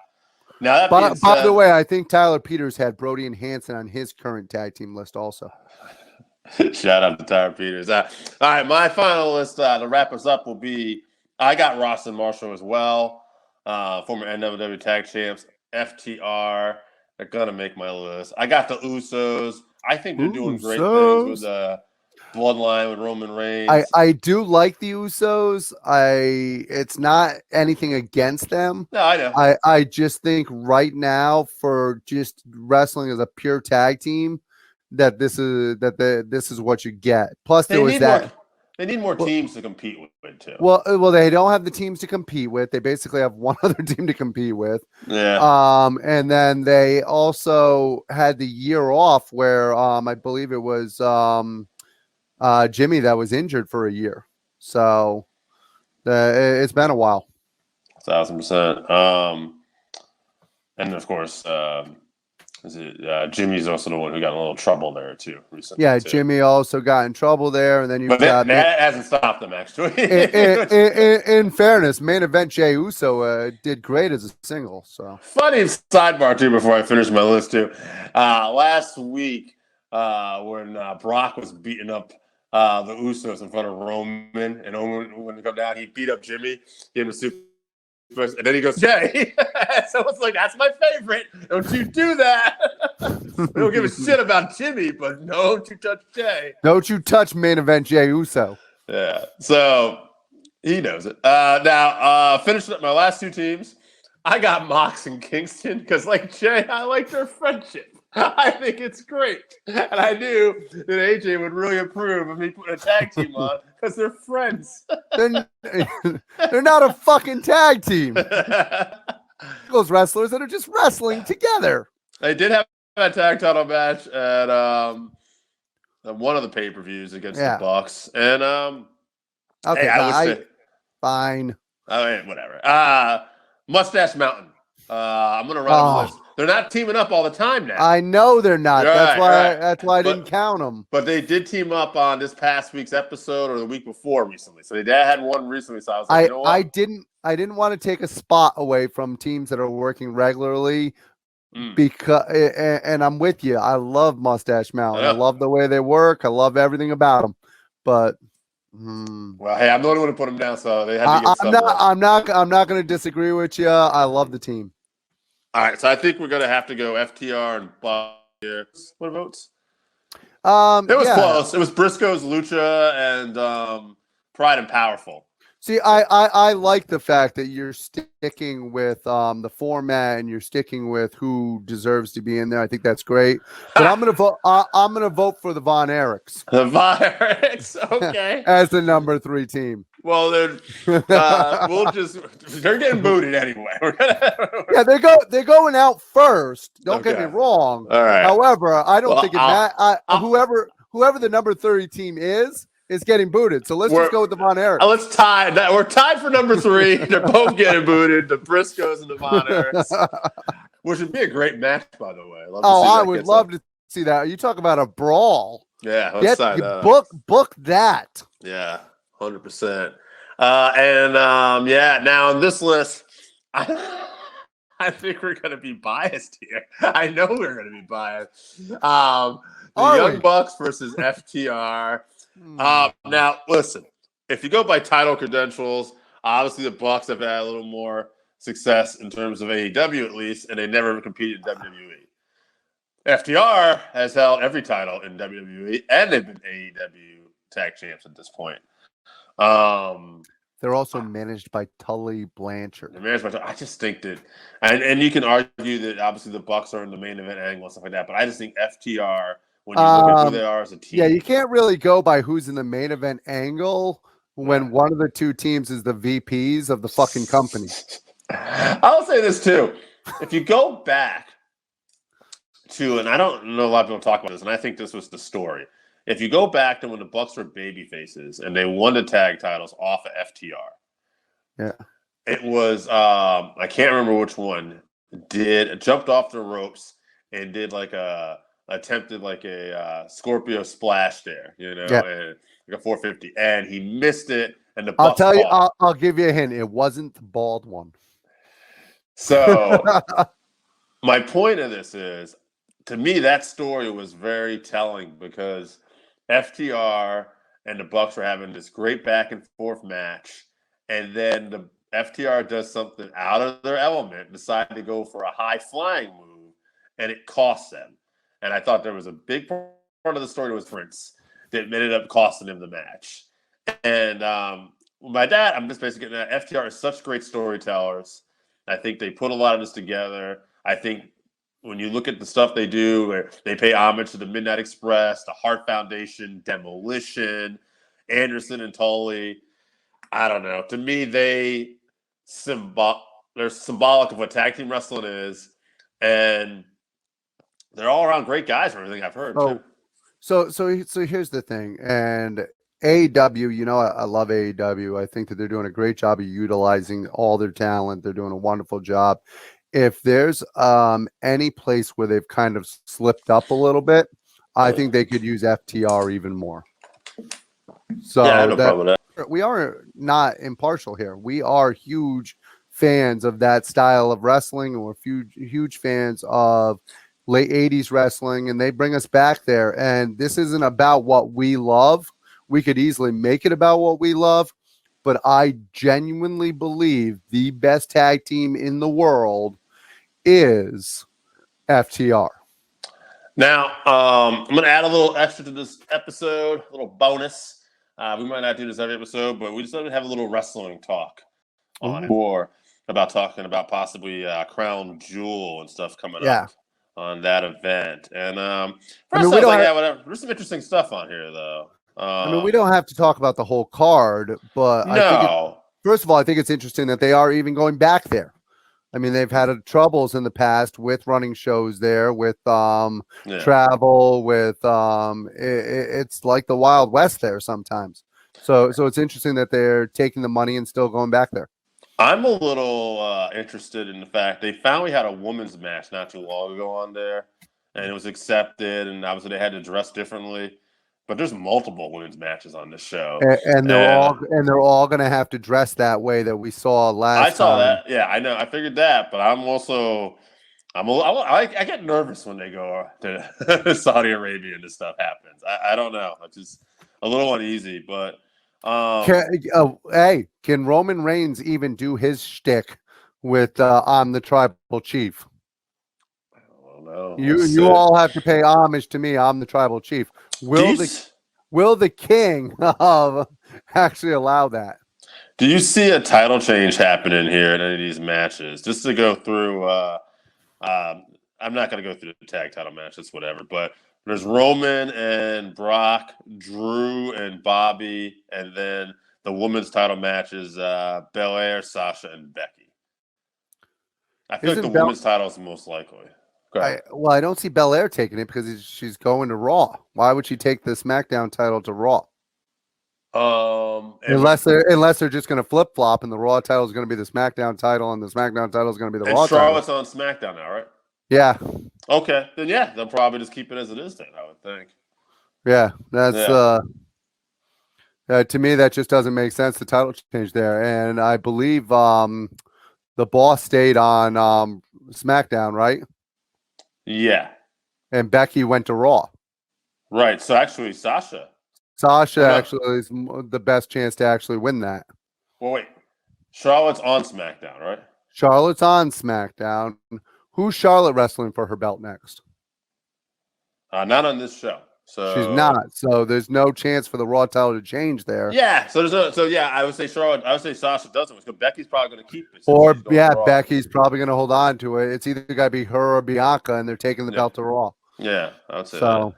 Now, that by the way, I think Tyler Peters had Brody and Hanson on his current tag team list also. Shout out to Tyler Peters. All right, my final list to wrap us up will be I got Ross and Marshall as well, former NWA tag champs, FTR. They're going to make my list. I got the Usos. I think they're doing great things with the bloodline with Roman Reigns. I do like the Usos. It's not anything against them. No, I know. I just think right now for just wrestling as a pure tag team that this is what you get. Plus there was that. They need more teams to compete with too. Well, they don't have the teams to compete with. They basically have one other team to compete with. Yeah. And then they also had the year off where I believe it was Jimmy that was injured for a year. So it's been a while. 1,000%. And of course, Jimmy's also the one who got in a little trouble there too recently. Yeah, Jimmy also got in trouble there, and then that hasn't stopped them actually. in fairness, main event Jey Uso did great as a single. So funny sidebar too before I finish my list too. Last week when Brock was beating up the Usos in front of Roman, and Roman when he come down, he beat up Jimmy, gave him a super. And then he goes, Jay. So it's like, that's my favorite. Don't you do that. We don't give a shit about Jimmy, but don't you touch Jay. Don't you touch main event Jey Uso. Yeah. So he knows it. Now, finishing up my last two teams, I got Mox and Kingston because, like Jay, I like their friendship. I think it's great. And I knew that AJ would really approve of me putting a tag team on because they're friends. They're not a fucking tag team. Those wrestlers that are just wrestling together. They did have a tag title match at one of the pay-per-views against the Bucks. And okay, I would say fine. I mean, whatever. Mustache Mountain. I'm gonna run a list. They're not teaming up all the time now. I know they're not. Right, that's why. right. That's why I But- didn't count them. But they did team up on this past week's episode or the week before recently. So they had one recently. So I was like, you know what? I didn't want to take a spot away from teams that are working regularly because, and I'm with you. I love Mustache Mountain. I Yeah. love the way they work. I love everything about them. But Well, hey, I'm the only one to put them down, so they had to get I'm not going to disagree with you. I love the team. All right, so I think we're gonna have to go FTR and Buck here. What votes? It was close. It was Briscoes, Lucha, and Pride and Powerful. See, I like the fact that you're sticking with the format and you're sticking with who deserves to be in there. I think that's great. But I'm gonna vote. I'm gonna vote for the Von Erichs The Virus, okay. as the number 3 team. Well, then we'll just—they're getting booted anyway. Yeah, they're going out first. Don't get me Okay. wrong. All right. However, I don't Well, think whoever the number 30 team is getting booted. So let's just go with the Von Erichs. Let's tie. We're tied for number 3. They're both getting booted. The Briscoes and the Von Erichs, which would be a great match, by the way. I would love to see that. You talk about a brawl. Yeah, let's sign that. Book that. Yeah, 100%. Now on this list, I think we're going to be biased here. I know we're going to be biased. The Young Bucks versus FTR. Now, listen, if you go by title credentials, obviously the Bucks have had a little more success in terms of AEW at least, and they never competed in WWE. FTR has held every title in WWE, and they've been AEW tag champs at this point. They're also managed by Tully Blanchard. I just think that, and you can argue that obviously the Bucks are in the main event angle and stuff like that, but I just think FTR, when you look at who they are as a team. Yeah, you can't really go by who's in the main event angle when one of the two teams is the VPs of the fucking company. I'll say this too. If you go back to, and I don't know a lot of people talk about this, and I think this was the story. If you go back to when the Bucks were baby faces and they won the tag titles off of FTR. Yeah. It was I can't remember which one jumped off the ropes and did attempted a Scorpio splash there, and like a 450, and he missed it, and the Bucks I'll give you a hint. It wasn't the bald one. So my point of this is, to me, that story was very telling because FTR and the Bucks were having this great back and forth match, and then the FTR does something out of their element, decide to go for a high flying move, and it costs them. And I thought there was a big part of the story was Prince that ended up costing him the match. And by that, I'm just basically getting that FTR is such great storytellers. I think they put a lot of this together. I think when you look at the stuff they do, where they pay homage to the Midnight Express, the Hart Foundation, Demolition, Anderson and Tully, I don't know. To me, they're symbolic of what tag team wrestling is, and they're all around great guys from everything I've heard. So here's the thing, and AEW, I love AEW. I think that they're doing a great job of utilizing all their talent. They're doing a wonderful job. If there's any place where they've kind of slipped up a little bit, I think they could use FTR even more. So yeah, I have no problem with that. We are not impartial here. We are huge fans of that style of wrestling, and we're huge fans of late 80s wrestling, and they bring us back there. And this isn't about what we love. We could easily make it about what we love, but I genuinely believe the best tag team in the world is FTR. Now, I'm going to add a little extra to this episode, a little bonus. We might not do this every episode, but we just want to have a little wrestling talk on it, or about talking about possibly Crown Jewel and stuff coming up on that event. And whatever. There's some interesting stuff on here, though. We don't have to talk about the whole card, but first of all, I think it's interesting that they are even going back there. I mean, they've had troubles in the past with running shows there, with travel, with it's like the Wild West there sometimes. So it's interesting that they're taking the money and still going back there. I'm a little interested in the fact they finally had a women's match not too long ago on there, and it was accepted, and obviously they had to dress differently. But there's multiple women's matches on this show, And and they're all going to have to dress that way that we saw I last saw time. that. Yeah, I know. I figured that, but I'm also I get nervous when they go to Saudi Arabia and this stuff happens. I don't know. I'm just a little uneasy, but Can Roman Reigns even do his shtick with "I'm the tribal chief"? I don't know. You all have to pay homage to me. I'm the tribal chief. Will the king actually allow that? Do you see a title change happening here in any of these matches? Just to go through, I'm not going to go through the tag title matches, whatever. But there's Roman and Brock, Drew and Bobby, and then the women's title matches: Belair, Sasha, and Becky. I feel like the women's title is the most likely. I don't see Belair taking it because she's going to Raw. Why would she take the SmackDown title to Raw? Unless they're just going to flip flop and the Raw title is going to be the SmackDown title and the SmackDown title is going to be the Raw title. Charlotte's on SmackDown now, right? Yeah. Okay, then yeah, they'll probably just keep it as it is. Then I would think. Yeah, that's to me that just doesn't make sense. The title change there, and I believe the Boss stayed on SmackDown, right? Yeah. And Becky went to Raw. Right. So actually, Sasha actually is the best chance to actually win that. Well, wait. Charlotte's on SmackDown, right? Charlotte's on SmackDown. Who's Charlotte wrestling for her belt next? Not on this show. So she's not. So there's no chance for the Raw title to change there. Yeah. So I would say Charlotte. I would say Sasha doesn't. So Becky's probably going to keep it. Or Becky's probably going to hold on to it. It's either got to be her or Bianca, and they're taking the belt to Raw. Yeah, I would say so.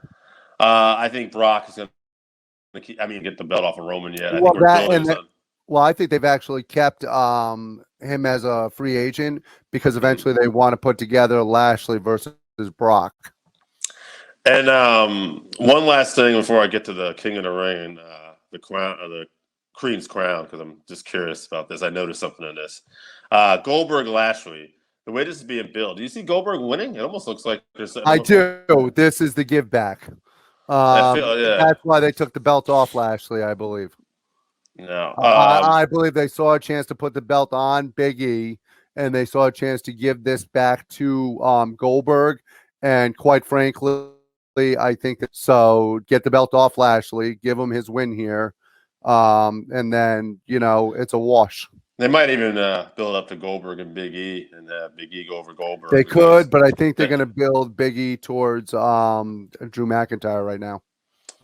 That. I think Brock is going to get the belt off of Roman yet. I think they've actually kept him as a free agent because eventually they want to put together Lashley versus Brock. And one last thing before I get to the King of the Ring, the crown, or the Queen's crown, because I'm just curious about this. I noticed something in this. Goldberg Lashley. The way this is being built, do you see Goldberg winning? It almost looks like there's. I do. This is the give back. That's why they took the belt off Lashley, I believe. No, I believe they saw a chance to put the belt on Big E, and they saw a chance to give this back to Goldberg. And quite frankly, I think that so get the belt off Lashley, give him his win here, and then it's a wash. They might even build up to Goldberg and Big E and have Big E go over Goldberg. They could, but I think they're going to build Big E towards Drew McIntyre right now.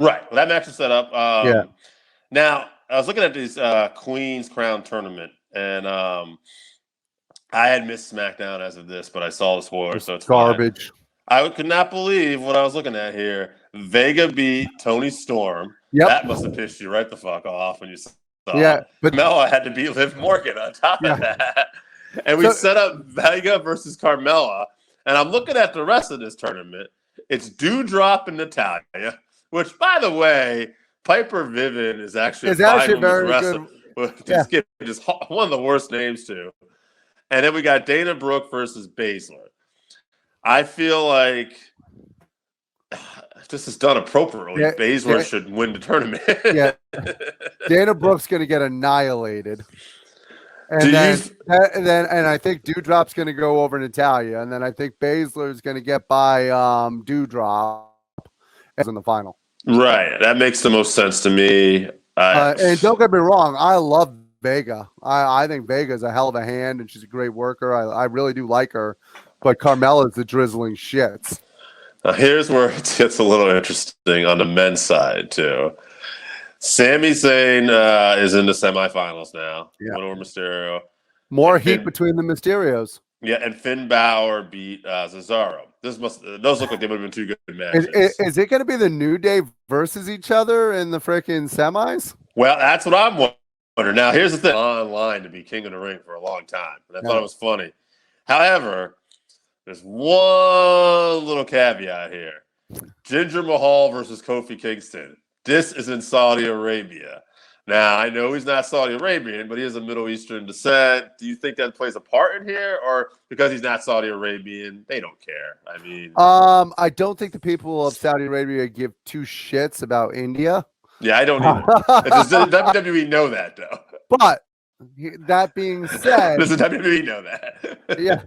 Right. Well, that match is set up. Yeah. Now, I was looking at this Queen's Crown tournament, and I had missed SmackDown as of this, but I saw the spoilers, so it's garbage. Fine. I could not believe what I was looking at here. Vega beat Tony Storm. Yep. That must have pissed you right the fuck off when you saw it. But Carmella had to beat Liv Morgan on top of that. And we set up Vega versus Carmella. And I'm looking at the rest of this tournament. It's Doudrop and Natalya, which, by the way, Piper Niven is actually very good. Just one of the worst names, too. And then we got Dana Brooke versus Baszler. I feel like this is done appropriately. Yeah, Baszler should win the tournament. Yeah, Dana Brooke's going to get annihilated, and then I think Doudrop's going to go over Natalya, and then I think Baszler's going to get by Doudrop as in the final. Right, that makes the most sense to me. And don't get me wrong, I love Vega. I think Vega's a hell of a hand, and she's a great worker. I really do like her. But Carmella's the drizzling shits. Now here's where it gets a little interesting on the men's side, too. Sami Zayn is in the semifinals now. Yeah. Went over Mysterio. More heat between the Mysterios. Yeah, and Finn Balor beat Cesaro. Those look like they would have been two good matches. Is it going to be the New Day versus each other in the freaking semis? Well, that's what I'm wondering. Now, here's the thing. Online to be King of the Ring for a long time. And I thought it was funny. However, there's one little caveat here. Jinder Mahal versus Kofi Kingston. This is in Saudi Arabia. Now, I know he's not Saudi Arabian, but he is of Middle Eastern descent. Do you think that plays a part in here? Or because he's not Saudi Arabian, they don't care? I mean, I don't think the people of Saudi Arabia give two shits about India. yeah, I don't either. Does the WWE know that, though? But that being said, Does the WWE know that? yeah,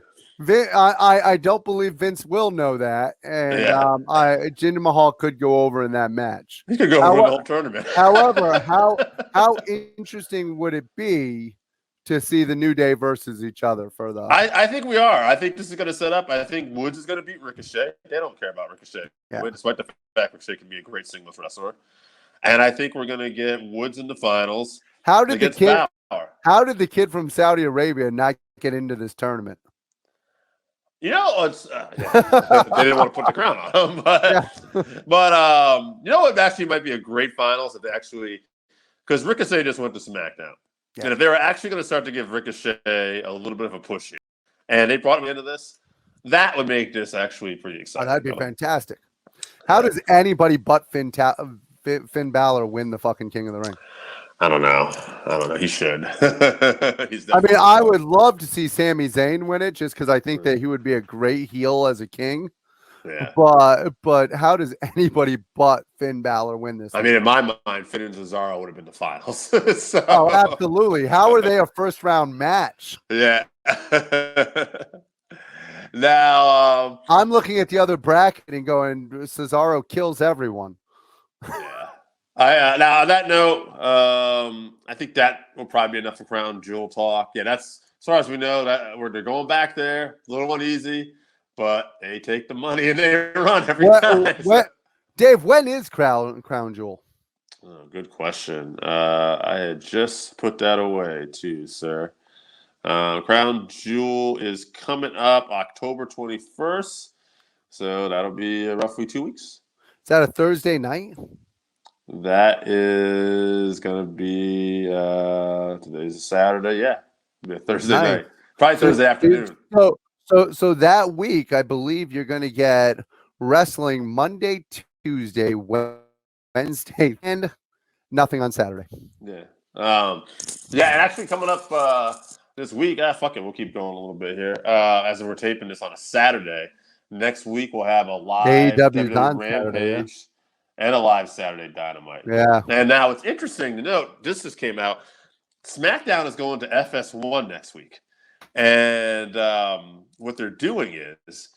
I don't believe Vince will know that, and Yeah. Jinder Mahal could go over in that match. He could go win the whole tournament. However, how interesting would it be to see the New Day versus each other for the? I think we are. I think this is going to set up. I think Woods is going to beat Ricochet. They don't care about Ricochet, Yeah. despite the fact Ricochet can be a great singles wrestler. And I think we're going to get Woods in the finals. How did the against kid? Balor. How did the kid from Saudi Arabia not get into this tournament? You know, it's they didn't want to put the crown on him, but you know what? Actually, might be a great finals if they actually, because Ricochet just went to SmackDown, and if they were actually going to start to give Ricochet a little bit of a push here, and they brought him into this, that would make this actually pretty Oh, exciting. that'd be fantastic. How does anybody but Finn Balor win the fucking King of the Ring? I don't know. He should. I mean, I would love to see Sami Zayn win it just because I think that he would be a great heel as a king. Yeah. But how does anybody but Finn Balor win this? I mean, in my mind, Finn and Cesaro would have been the finals. So, Oh, absolutely. How are they a first round match? yeah. Now, I'm looking at the other bracket and going, Cesaro kills everyone. yeah. Now on that note, I think that will probably be enough for Crown Jewel talk. Yeah, that's as far as we know that where they're going back there, a little uneasy, but they take the money and they run every time. Dave, when is Crown Jewel? Oh, good question. I had just put that away too, sir. Crown Jewel is coming up October 21st, so that'll be roughly 2 weeks. Is that a Thursday night? That is going to be today's a Saturday. Yeah, it'll be a Thursday night. Probably Thursday afternoon. So that week, I believe you're going to get wrestling Monday, Tuesday, Wednesday, and nothing on Saturday. Yeah. And actually coming up this week. Fuck it, we'll keep going a little bit here. As we're taping this on a Saturday, next week we'll have a live AEW's on Rampage. Saturday, And a live Saturday Dynamite. Yeah. And now it's interesting to note, this just came out, SmackDown is going to FS1 next week. And what they're doing is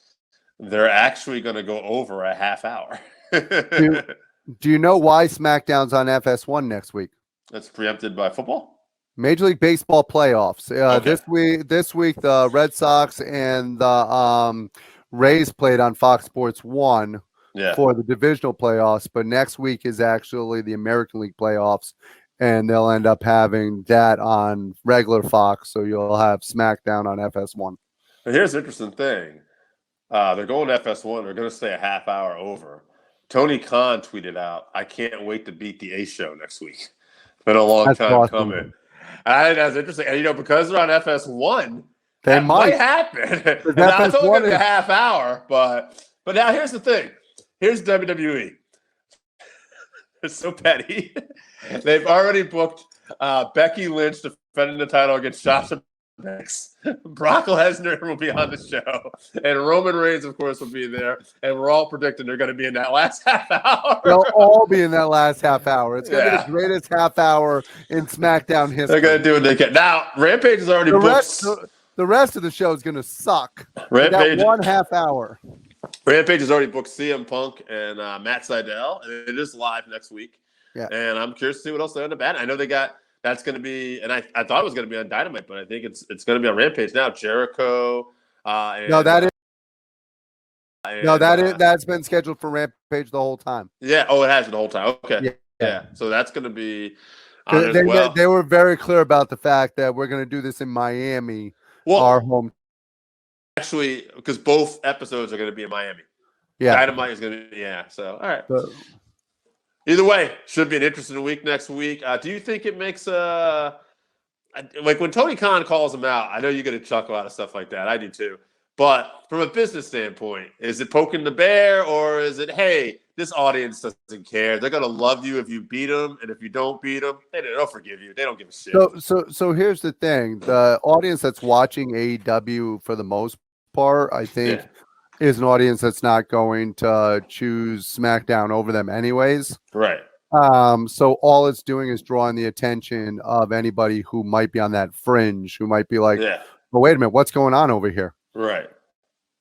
they're actually going to go over a half hour. Do you know why SmackDown's on FS1 next week? That's preempted by football? Major League Baseball playoffs. Okay. This week, the Red Sox and the Rays played on Fox Sports 1. Yeah. For the divisional playoffs, but next week is actually the American League playoffs, and they'll end up having that on regular Fox, so you'll have SmackDown on FS1. But here's the interesting thing. They're going to FS1. They're going to stay a half hour over. Tony Khan tweeted out, I can't wait to beat the A show next week. It's been a long time coming. And that's interesting. And, because they're on FS1, that might happen. Now, it's only going to be a half hour, but now here's the thing. Here's WWE. It's so petty. They've already booked Becky Lynch defending the title against Sasha Banks. Brock Lesnar will be on the show. And Roman Reigns, of course, will be there. And we're all predicting they're going to be in that last half hour. They'll all be in that last half hour. It's going to be the greatest half hour in SmackDown history. They're going to do what they can. Now, Rampage is already booked. The rest of the show is going to suck. Rampage. That 1 half hour. Rampage has already booked CM Punk and Matt Sydal, and it is live next week. Yeah. And I'm curious to see what else they end up adding. I know they got that's going to be, and I thought it was going to be on Dynamite, but I think it's going to be on Rampage now. Jericho. That's been scheduled for Rampage the whole time. Yeah. Oh, it has been the whole time. Okay. Yeah. So that's going to be on as well. They were very clear about the fact that we're going to do this in Miami, our home. Actually, because both episodes are going to be in Miami. Yeah. Dynamite is going to be, So, all right. Either way, should be an interesting week next week. Do you think it makes like when Tony Khan calls them out? I know you're going to chuckle out of stuff like that. I do too. But from a business standpoint, is it poking the bear, or is it, hey, this audience doesn't care. They're gonna love you if you beat them, and if you don't beat them, they'll forgive you. They don't give a shit. So here's the thing: the audience that's watching AEW for the most part, I think, is an audience that's not going to choose SmackDown over them anyways. Right. So all it's doing is drawing the attention of anybody who might be on that fringe, who might be like, "Well, wait a minute, what's going on over here?" Right.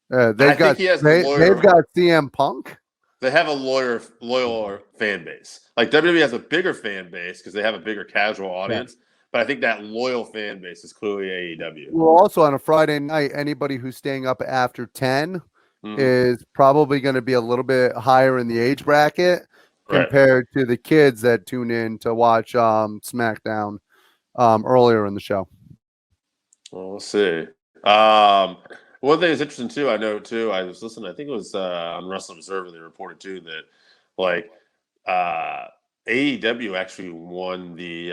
They've got CM Punk. They have a loyal fan base. Like WWE has a bigger fan base because they have a bigger casual audience. Yeah. But I think that loyal fan base is clearly AEW. Well, also on a Friday night, anybody who's staying up after 10 is probably going to be a little bit higher in the age bracket compared to the kids that tune in to watch SmackDown earlier in the show. Well, we'll see. One thing that's interesting too, I know too, I was listening, I think it was on Wrestling Observer, they reported too that like AEW actually won the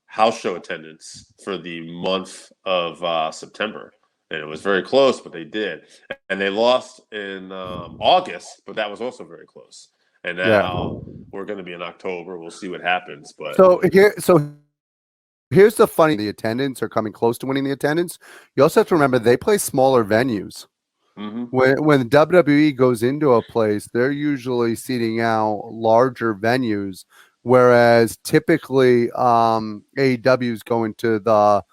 house show attendance for the month of September. And it was very close, but they did. And they lost in August, but that was also very close. And now we're going to be in October. We'll see what happens. But here's the funny: the attendance are coming close to winning the attendance. You also have to remember they play smaller venues. When WWE goes into a place, they're usually seating out larger venues, whereas typically AEW is going to the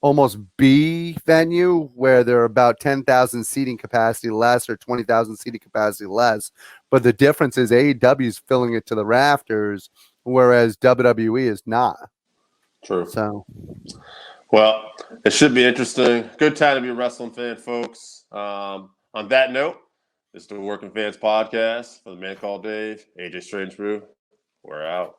almost B venue where they're about 10,000 seating capacity less or 20,000 seating capacity less. But the difference is AEW is filling it to the rafters, whereas WWE is not. True. So, well, it should be interesting. Good time to be a wrestling fan, folks. On that note, this is the Working Fans Podcast for the man called Dave, AJ Strange Brew. We're out.